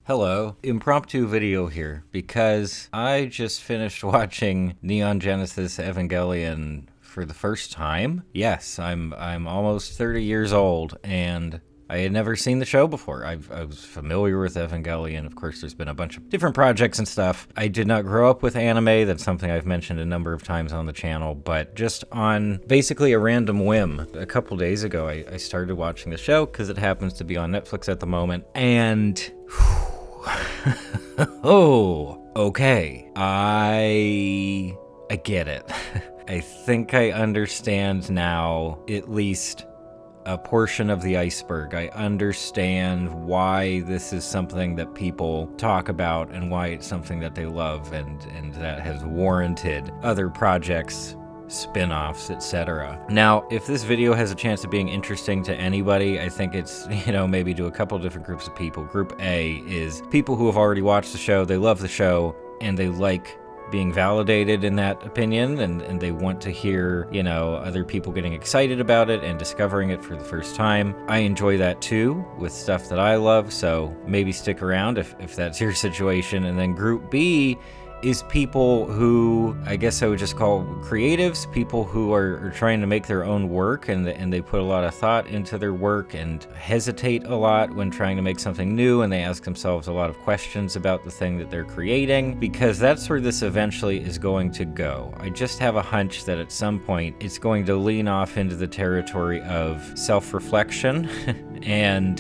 Hello, impromptu video here because I just finished watching Neon Genesis Evangelion for the first time. Yes, I'm almost 30 years old and I had never seen the show before. I was familiar with Evangelion. Of course, there's been a bunch of different projects and stuff. I did not grow up with anime. That's something I've mentioned a number of times on the channel, but just on basically a random whim, a couple days ago, I started watching the show because it happens to be on Netflix at the moment, and oh, okay. I get it. I think I understand now, at least a portion of the iceberg. I understand why this is something that people talk about and why it's something that they love and that has warranted other projects, spin-offs, etc. Now, if this video has a chance of being interesting to anybody, I think it's, maybe to a couple different groups of people. Group A is people who have already watched the show, they love the show, and they like being validated in that opinion, and they want to hear, other people getting excited about it and discovering it for the first time. I enjoy that too, with stuff that I love, so maybe stick around if that's your situation. And then Group B is people who I guess I would just call creatives, people who are trying to make their own work and they put a lot of thought into their work and hesitate a lot when trying to make something new, and they ask themselves a lot of questions about the thing that they're creating, because that's where this eventually is going to go. I just have a hunch that at some point it's going to lean off into the territory of self-reflection and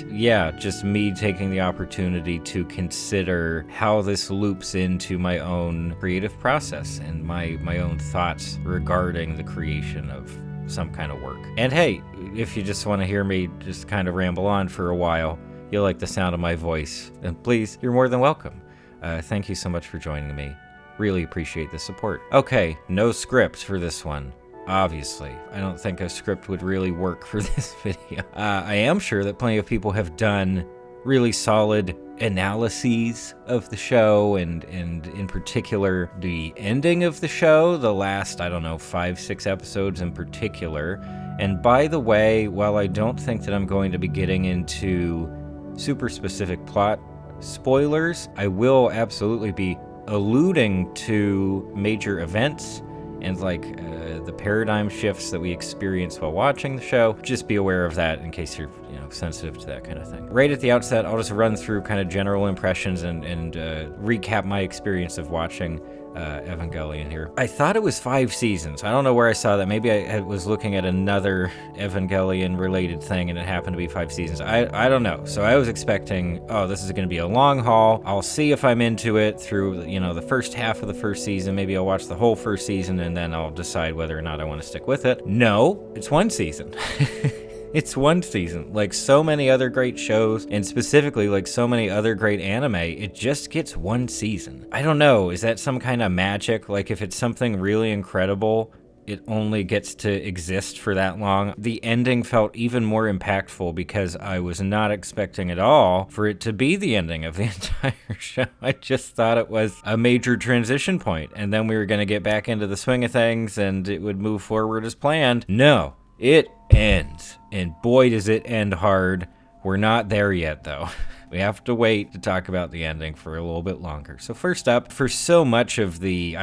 just me taking the opportunity to consider how this loops into my own creative process and my own thoughts regarding the creation of some kind of work. And hey, if you just want to hear me just kind of ramble on for a while, you'll like the sound of my voice, and please, you're more than welcome. Thank you so much for joining me. Really appreciate the support. Okay, no script for this one. Obviously, I don't think a script would really work for this video. I am sure that plenty of people have done really solid analyses of the show, and in particular the ending of the show, the last, 5-6 episodes in particular. And by the way, while I don't think that I'm going to be getting into super specific plot spoilers, I will absolutely be alluding to major events and the paradigm shifts that we experience while watching the show. Just be aware of that in case you're sensitive to that kind of thing. Right at the outset, I'll just run through kind of general impressions and recap my experience of watching Evangelion here. I thought it was 5 seasons. I don't know where I saw that. Maybe I was looking at another Evangelion related thing and it happened to be 5 seasons. I don't know. So I was expecting, this is going to be a long haul. I'll see if I'm into it through, the first half of the first season. Maybe I'll watch the whole first season and then I'll decide whether or not I want to stick with it. No, it's 1 season. It's 1 season. Like so many other great shows, and specifically like so many other great anime, it just gets 1 season. I don't know, is that some kind of magic? Like if it's something really incredible, it only gets to exist for that long. The ending felt even more impactful because I was not expecting at all for it to be the ending of the entire show. I just thought it was a major transition point, and then we were going to get back into the swing of things and it would move forward as planned. No, it ends, and boy does it end hard. We're not there yet though. We have to wait to talk about the ending for a little bit longer. So first up, for so much of the,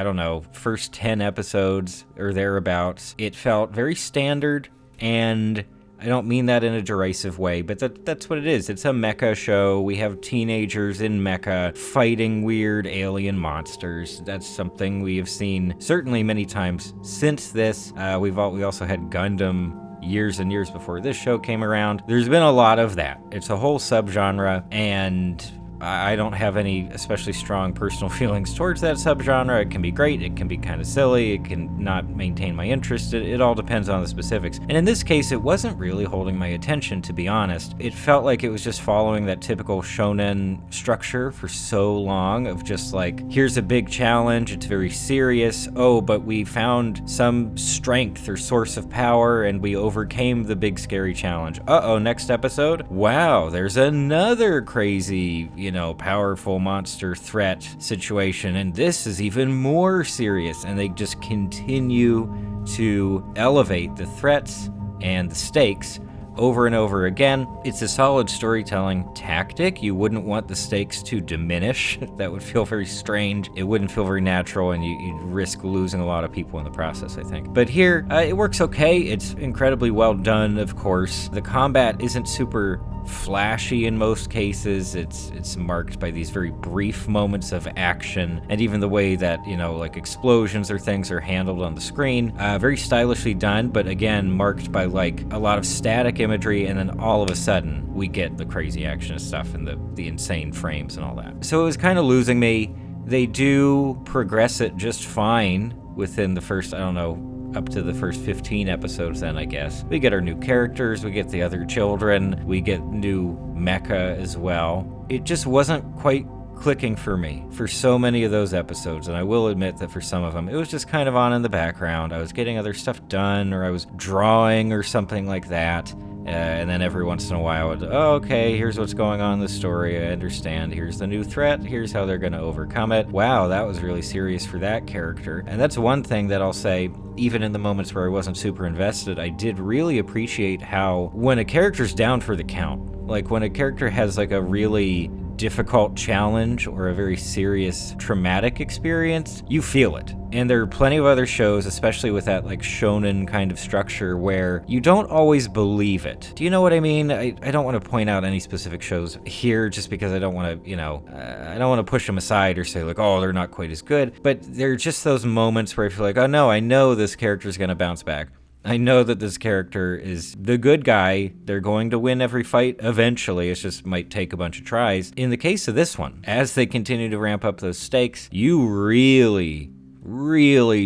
first 10 episodes or thereabouts, it felt very standard, and I don't mean that in a derisive way, but that's what it is. It's a mecha show. We have teenagers in mecha fighting weird alien monsters. That's something we have seen certainly many times since this. We also had Gundam years and years before this show came around. There's been a lot of that. It's a whole subgenre, and I don't have any especially strong personal feelings towards that subgenre. It can be great, it can be kind of silly, it can not maintain my interest. It all depends on the specifics. And in this case, it wasn't really holding my attention, to be honest. It felt like it was just following that typical shonen structure for so long of just like, here's a big challenge, it's very serious, but we found some strength or source of power and we overcame the big scary challenge. Next episode, wow, there's another crazy, powerful monster threat situation, and this is even more serious, and they just continue to elevate the threats and the stakes over and over again. It's a solid storytelling tactic. You wouldn't want the stakes to diminish. That would feel very strange. It wouldn't feel very natural, and you'd risk losing a lot of people in the process, I think. But here, it works okay. It's incredibly well done, of course. The combat isn't super flashy in most cases. It's marked by these very brief moments of action, and even the way that, like explosions or things are handled on the screen, very stylishly done, but again marked by like a lot of static imagery, and then all of a sudden we get the crazy action and stuff and the insane frames and all that. So it was kind of losing me. They do progress it just fine within the first, up to the first 15 episodes then, I guess. We get our new characters, we get the other children, we get new mecha as well. It just wasn't quite clicking for me for so many of those episodes, and I will admit that for some of them, it was just kind of on in the background. I was getting other stuff done, or I was drawing or something like that. And then every once in a while, okay, here's what's going on in the story. I understand. Here's the new threat. Here's how they're going to overcome it. Wow, that was really serious for that character. And that's one thing that I'll say, even in the moments where I wasn't super invested, I did really appreciate how when a character's down for the count, like when a character has like a really difficult challenge or a very serious traumatic experience, you feel it. And there are plenty of other shows, especially with that like shonen kind of structure, where you don't always believe it. Do you know what I mean? I don't want to point out any specific shows here just because I don't want to, I don't want to push them aside or say like, oh, they're not quite as good. But there are just those moments where I feel like, oh no, I know this character's going to bounce back. I know that this character is the good guy. They're going to win every fight eventually. It just might take a bunch of tries. In the case of this one, as they continue to ramp up those stakes, you really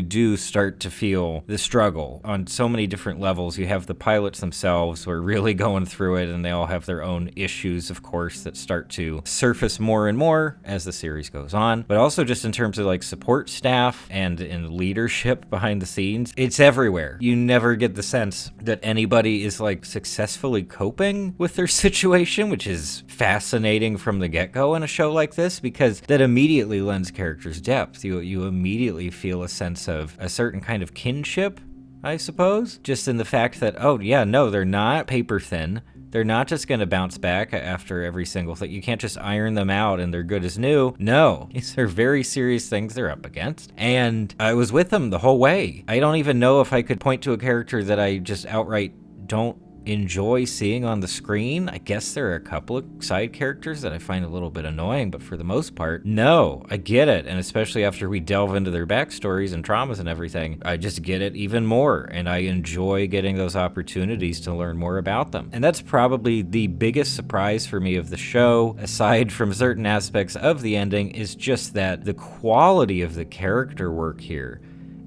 do start to feel the struggle on so many different levels. You have the pilots themselves who are really going through it, and they all have their own issues, of course, that start to surface more and more as the series goes on. But also just in terms of like support staff and in leadership behind the scenes, it's everywhere. You never get the sense that anybody is like successfully coping with their situation, which is fascinating from the get-go in a show like this, because that immediately lends characters depth. You immediately feel a sense of a certain kind of kinship, I suppose, just in the fact that, oh yeah, no, they're not paper thin. They're not just going to bounce back after every single thing. You can't just iron them out and they're good as new. No, these are very serious things they're up against. And I was with them the whole way. I don't even know if I could point to a character that I just outright don't enjoy seeing on the screen. I guess there are a couple of side characters that I find a little bit annoying, but for the most part, no, I get it. And especially after we delve into their backstories and traumas and everything, I just get it even more. And I enjoy getting those opportunities to learn more about them. And that's probably the biggest surprise for me of the show, aside from certain aspects of the ending, is just that the quality of the character work here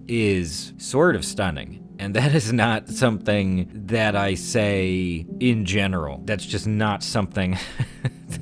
is sort of stunning. And that is not something that I say in general. That's just not something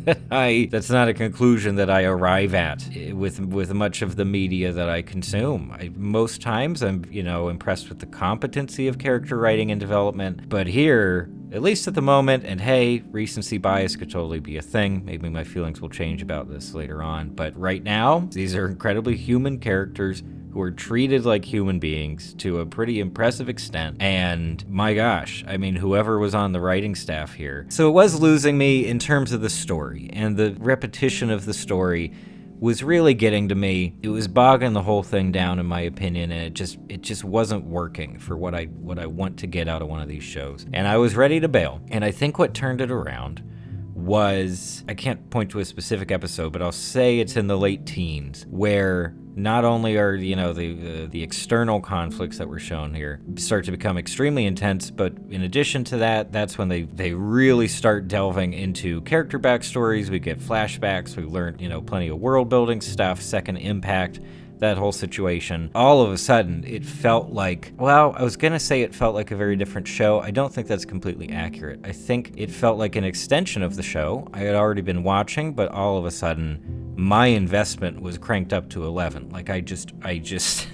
that's not a conclusion that I arrive at with much of the media that I consume. Most times I'm, impressed with the competency of character writing and development. But here, at least at the moment, and hey, recency bias could totally be a thing. Maybe my feelings will change about this later on. But right now, these are incredibly human characters who are treated like human beings to a pretty impressive extent. And my gosh, whoever was on the writing staff here. So it was losing me in terms of the story, and the repetition of the story was really getting to me. It was bogging the whole thing down, in my opinion, and it just wasn't working for what I want to get out of one of these shows. And I was ready to bail. And I think what turned it around was, I can't point to a specific episode, but I'll say it's in the late teens, where not only are, the external conflicts that were shown here start to become extremely intense, but in addition to that, that's when they really start delving into character backstories. We get flashbacks, we learn, plenty of world building stuff, second impact, that whole situation. All of a sudden, it felt like, well, I was going to say it felt like a very different show. I don't think that's completely accurate. I think it felt like an extension of the show I had already been watching, but all of a sudden, my investment was cranked up to 11. Like, I just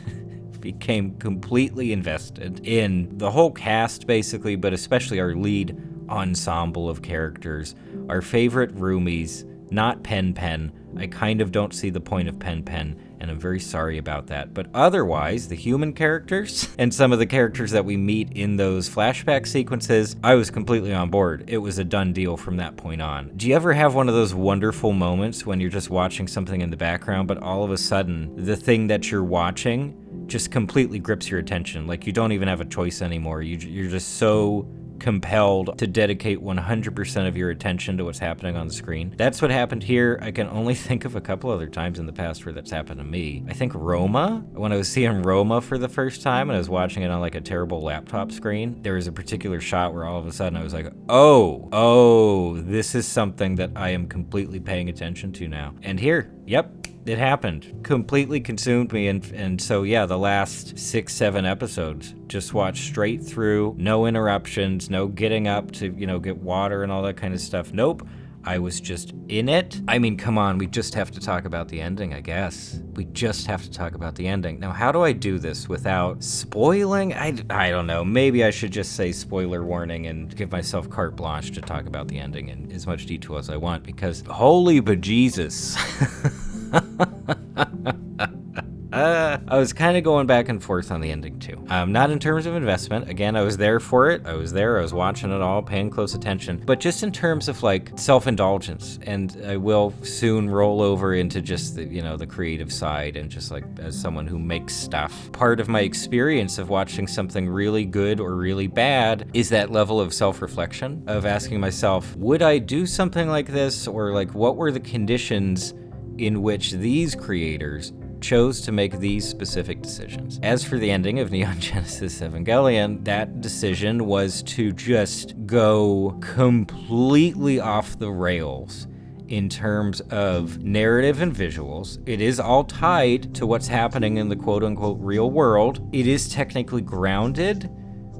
became completely invested in the whole cast, basically, but especially our lead ensemble of characters, our favorite roomies, not Pen Pen, I kind of don't see the point of Pen Pen, and I'm very sorry about that. But otherwise, the human characters and some of the characters that we meet in those flashback sequences, I was completely on board. It was a done deal from that point on. Do you ever have one of those wonderful moments when you're just watching something in the background, but all of a sudden, the thing that you're watching just completely grips your attention? Like you don't even have a choice anymore. You're just so compelled to dedicate 100% of your attention to what's happening on the screen. That's what happened here. I can only think of a couple other times in the past where that's happened to me. I think Roma, when I was seeing Roma for the first time and I was watching it on like a terrible laptop screen, there was a particular shot where all of a sudden I was like, oh, this is something that I am completely paying attention to now. And here, yep, it happened. Completely consumed me, and so yeah, the last 6-7 episodes, just watched straight through, no interruptions, no getting up to, get water and all that kind of stuff. Nope. I was just in it. I mean, come on, we just have to talk about the ending, I guess. We just have to talk about the ending. Now, how do I do this without spoiling? I don't know. Maybe I should just say spoiler warning and give myself carte blanche to talk about the ending in as much detail as I want, because holy bejesus. I was kind of going back and forth on the ending too. Not in terms of investment. Again, I was there for it. I was watching it all, paying close attention. But just in terms of like self-indulgence, and I will soon roll over into just the creative side, and just like as someone who makes stuff. Part of my experience of watching something really good or really bad is that level of self-reflection, of asking myself, would I do something like this? Or like, what were the conditions in which these creators chose to make these specific decisions? As for the ending of Neon Genesis Evangelion, that decision was to just go completely off the rails in terms of narrative and visuals. It is all tied to what's happening in the quote-unquote real world. It is technically grounded,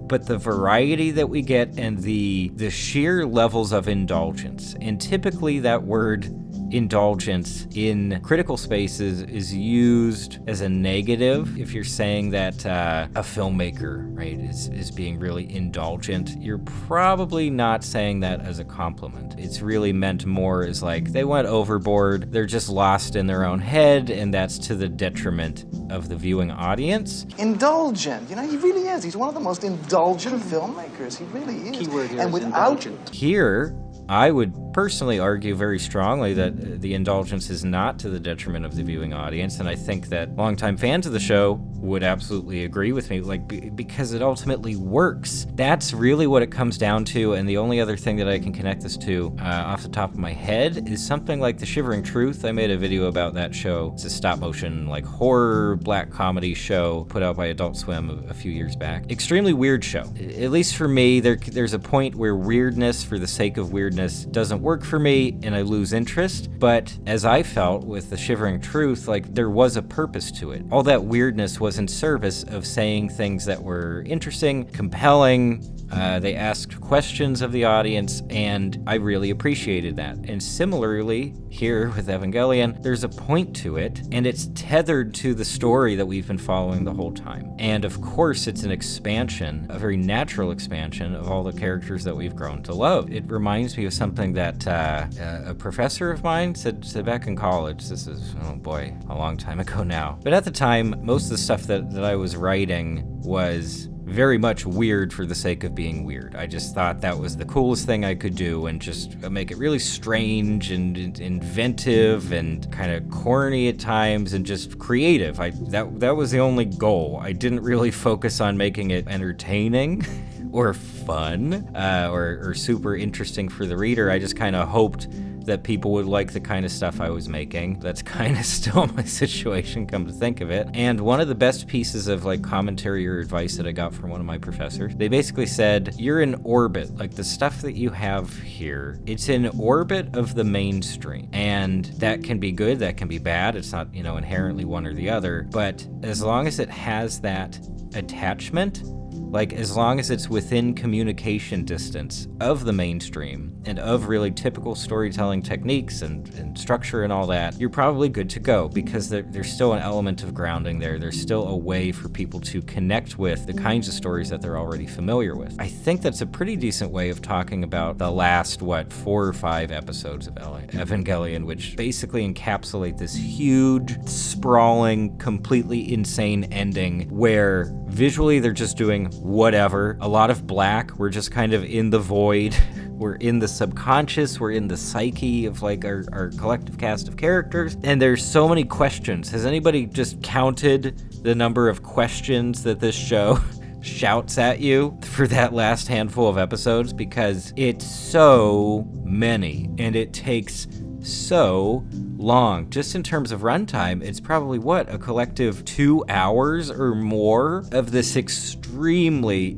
but the variety that we get and the sheer levels of indulgence, and typically that word indulgence in critical spaces is used as a negative. If you're saying that a filmmaker, right, is being really indulgent, you're probably not saying that as a compliment. It's really meant more as like, they went overboard, they're just lost in their own head, and that's to the detriment of the viewing audience. Indulgent, he really is. He's one of the most indulgent filmmakers. He really is. Keyword here and is without indulgent. Here, I would personally argue very strongly that the indulgence is not to the detriment of the viewing audience, and I think that longtime fans of the show would absolutely agree with me, because it ultimately works. That's really what it comes down to, and the only other thing that I can connect this to off the top of my head is something like The Shivering Truth. I made a video about that show. It's a stop-motion, horror, black comedy show put out by Adult Swim a few years back. Extremely weird show. At least for me, there's a point where weirdness for the sake of weirdness doesn't work for me, and I lose interest. But as I felt with The Shivering Truth, there was a purpose to it. All that weirdness was in service of saying things that were interesting, compelling. They asked questions of the audience, and I really appreciated that. And similarly, here with Evangelion, there's a point to it, and it's tethered to the story that we've been following the whole time. And of course, it's an expansion, a very natural expansion of all the characters that we've grown to love. It reminds me of something that a professor of mine said back in college. This is, oh boy, a long time ago now. But at the time, most of the stuff that I was writing was very much weird for the sake of being weird. I just thought that was the coolest thing I could do, and just make it really strange and inventive and kind of corny at times, and just creative. That was the only goal. I didn't really focus on making it entertaining or fun or super interesting for the reader. I just kind of hoped that people would like the kind of stuff I was making. That's kind of still my situation, come to think of it. And one of the best pieces of commentary or advice that I got from one of my professors, they basically said, you're in orbit, the stuff that you have here, it's in orbit of the mainstream. And that can be good, that can be bad. It's not, inherently one or the other. But as long as it has that attachment, Like, as long as it's within communication distance of the mainstream and of really typical storytelling techniques and structure and all that, you're probably good to go, because there's still an element of grounding there. There's still a way for people to connect with the kinds of stories that they're already familiar with. I think that's a pretty decent way of talking about the last, 4 or 5 episodes of Evangelion, which basically encapsulate this huge, sprawling, completely insane ending where visually they're just doing whatever. A lot of black. We're just kind of in the void. We're in the subconscious. We're in the psyche of like our collective cast of characters. And there's so many questions. Has anybody just counted the number of questions that this show shouts at you for that last handful of episodes? Because it's so many and it takes so long. Just in terms of runtime, it's probably a collective 2 hours or more of this extremely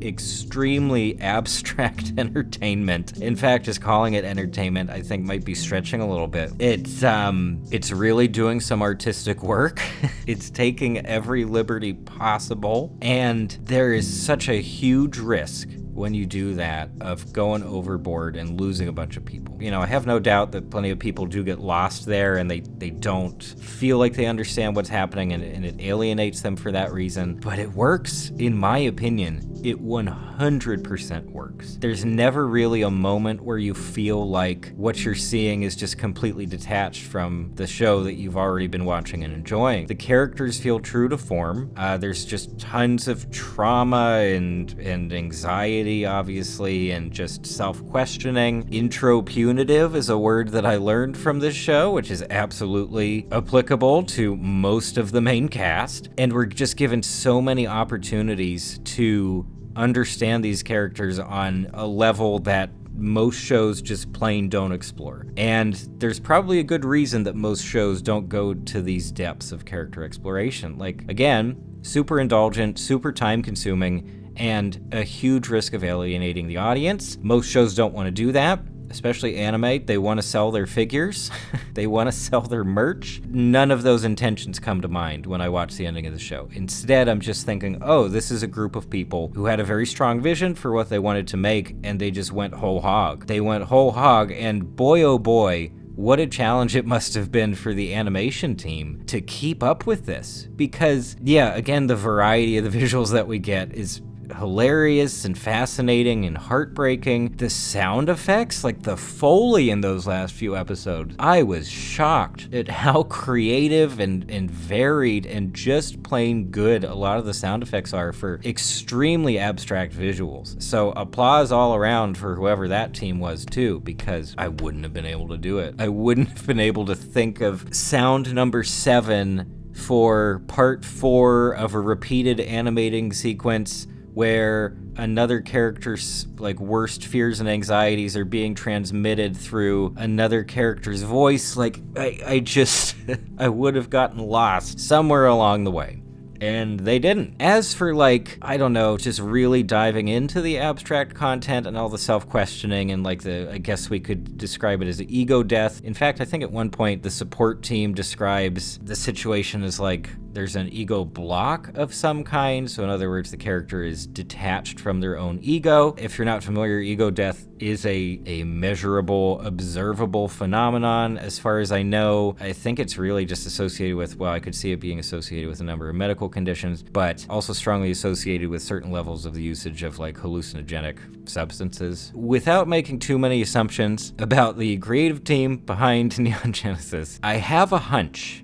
abstract entertainment. In fact, just calling it entertainment, I think, might be stretching a little bit. It's really doing some artistic work. It's taking every liberty possible, and there is such a huge risk when you do that of going overboard and losing a bunch of people. You know, I have no doubt that plenty of people do get lost there and they don't feel like they understand what's happening, and it alienates them for that reason. But it works, in my opinion. It 100% works. There's never really a moment where you feel like what you're seeing is just completely detached from the show that you've already been watching and enjoying. The characters feel true to form. There's just tons of trauma and anxiety, obviously, and just self-questioning. Intro-punitive is a word that I learned from this show, which is absolutely applicable to most of the main cast. And we're just given so many opportunities to understand these characters on a level that most shows just plain don't explore. And there's probably a good reason that most shows don't go to these depths of character exploration. Like, again, super indulgent, super time consuming, and a huge risk of alienating the audience. Most shows don't want to do that. Especially anime, they want to sell their figures. They want to sell their merch. None of those intentions come to mind when I watch the ending of the show. Instead, I'm just thinking, oh, this is a group of people who had a very strong vision for what they wanted to make, and they just went whole hog. They went whole hog, and boy, oh boy, what a challenge it must have been for the animation team to keep up with this. Because, yeah, again, the variety of the visuals that we get is hilarious and fascinating and heartbreaking. The sound effects, like the Foley in those last few episodes, I was shocked at how creative and varied and just plain good a lot of the sound effects are for extremely abstract visuals. So applause all around for whoever that team was too, because I wouldn't have been able to do it. I wouldn't have been able to think of sound number 7 for part 4 of a repeated animating sequence where another character's like worst fears and anxieties are being transmitted through another character's voice. Like, I just, I would have gotten lost somewhere along the way. And they didn't. As for like, I don't know, just really diving into the abstract content and all the self-questioning and like I guess we could describe it as ego death. In fact, I think at one point the support team describes the situation as like there's an ego block of some kind. So in other words, the character is detached from their own ego. If you're not familiar, ego death is a measurable, observable phenomenon. As far as I know, I think it's really just associated with, well, I could see it being associated with a number of medical conditions, but also strongly associated with certain levels of the usage of like hallucinogenic substances. Without making too many assumptions about the creative team behind Neon Genesis, I have a hunch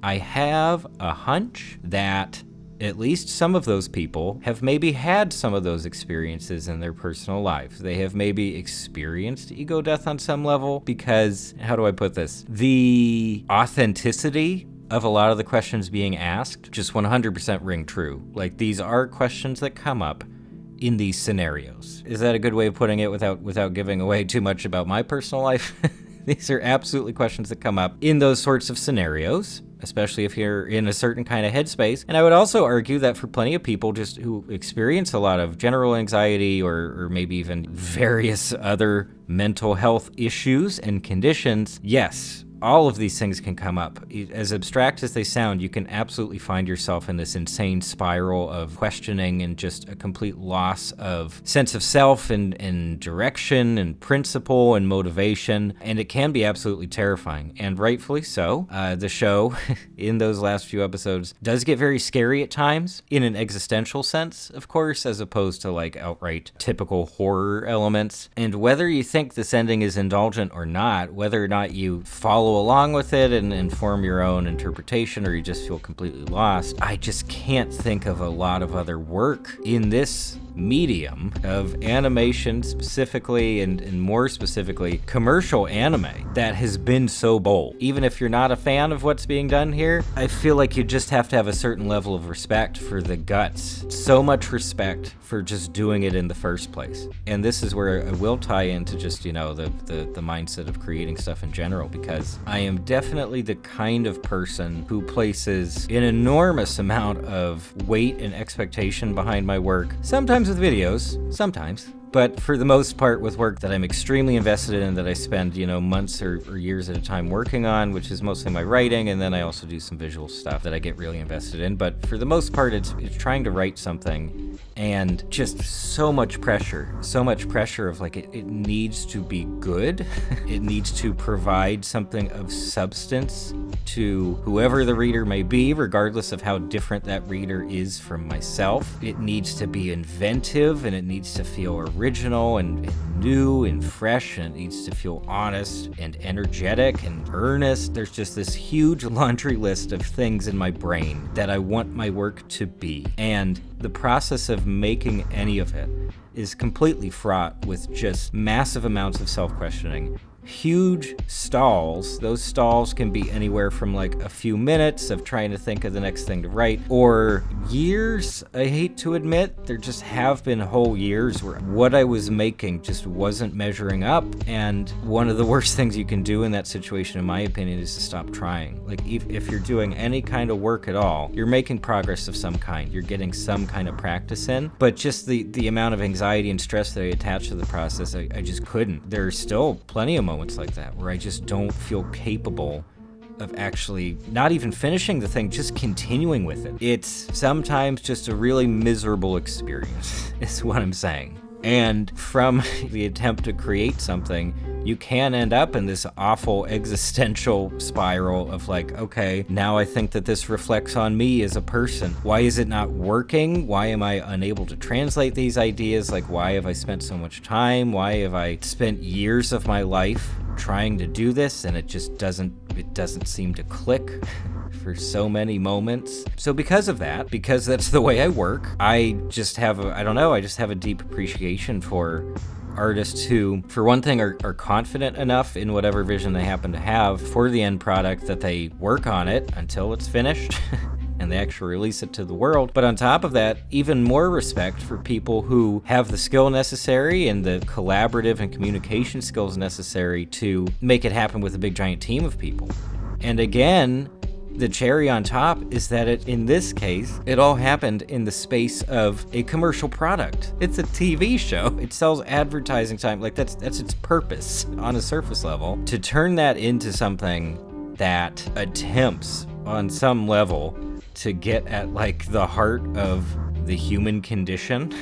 that at least some of those people have maybe had some of those experiences in their personal lives. They have maybe experienced ego death on some level because, how do I put this? The authenticity of a lot of the questions being asked just 100% ring true. Like, these are questions that come up in these scenarios. Is that a good way of putting it without giving away too much about my personal life? These are absolutely questions that come up in those sorts of scenarios, especially if you're in a certain kind of headspace. And I would also argue that for plenty of people just who experience a lot of general anxiety or maybe even various other mental health issues and conditions, yes, all of these things can come up. As abstract as they sound, you can absolutely find yourself in this insane spiral of questioning and just a complete loss of sense of self and direction and principle and motivation. And it can be absolutely terrifying, and rightfully so. The show, in those last few episodes, does get very scary at times, in an existential sense, of course, as opposed to like outright typical horror elements. And whether you think this ending is indulgent or not, whether or not you follow along with it and form your own interpretation, or you just feel completely lost, I just can't think of a lot of other work in this medium of animation specifically, and more specifically commercial anime, that has been so bold. Even if you're not a fan of what's being done here, I feel like you just have to have a certain level of respect for the guts. So much respect for just doing it in the first place. And this is where I will tie into just, you know, the mindset of creating stuff in general, because I am definitely the kind of person who places an enormous amount of weight and expectation behind my work. Sometimes with videos, but for the most part with work that I'm extremely invested in, that I spend, you know, months or years at a time working on, which is mostly my writing, and then I also do some visual stuff that I get really invested in. But for the most part, it's trying to write something, and just so much pressure of like, it needs to be good. It needs to provide something of substance to whoever the reader may be, regardless of how different that reader is from myself. It needs to be inventive, and it needs to feel original and new and fresh, and it needs to feel honest and energetic and earnest. There's just this huge laundry list of things in my brain that I want my work to be. And the process of making any of it is completely fraught with just massive amounts of self-questioning. Huge stalls. Those stalls can be anywhere from like a few minutes of trying to think of the next thing to write, or years. I hate to admit, there just have been whole years where what I was making just wasn't measuring up. And one of the worst things you can do in that situation, in my opinion, is to stop trying. Like, if you're doing any kind of work at all, you're making progress of some kind. You're getting some kind of practice in, but just the amount of anxiety and stress that I attach to the process, I just couldn't. There's still plenty of moments like that where I just don't feel capable of actually not even finishing the thing, just continuing with it. It's sometimes just a really miserable experience, is what I'm saying. And from the attempt to create something, you can end up in this awful existential spiral of like, okay, now I think that this reflects on me as a person. Why is it not working? Why am I unable to translate these ideas? Like, why have I spent so much time? Why have I spent years of my life trying to do this, and it just doesn't seem to click for so many moments? So because of that, because that's the way I work, I just have a deep appreciation for artists who, for one thing, are confident enough in whatever vision they happen to have for the end product that they work on it until it's finished and they actually release it to the world. But on top of that, even more respect for people who have the skill necessary and the collaborative and communication skills necessary to make it happen with a big giant team of people. And again, the cherry on top is that in this case, it all happened in the space of a commercial product. It's a TV show. It sells advertising time. Like, that's its purpose on a surface level. To turn that into something that attempts on some level to get at like the heart of the human condition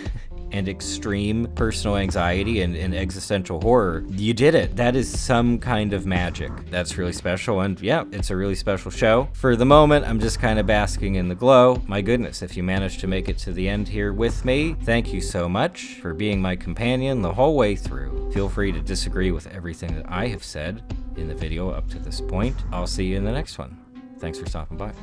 and extreme personal anxiety and existential horror, you did it. That is some kind of magic. That's really special, and yeah, it's a really special show. For the moment, I'm just kind of basking in the glow. My goodness, if you managed to make it to the end here with me, thank you so much for being my companion the whole way through. Feel free to disagree with everything that I have said in the video up to this point. I'll see you in the next one. Thanks for stopping by.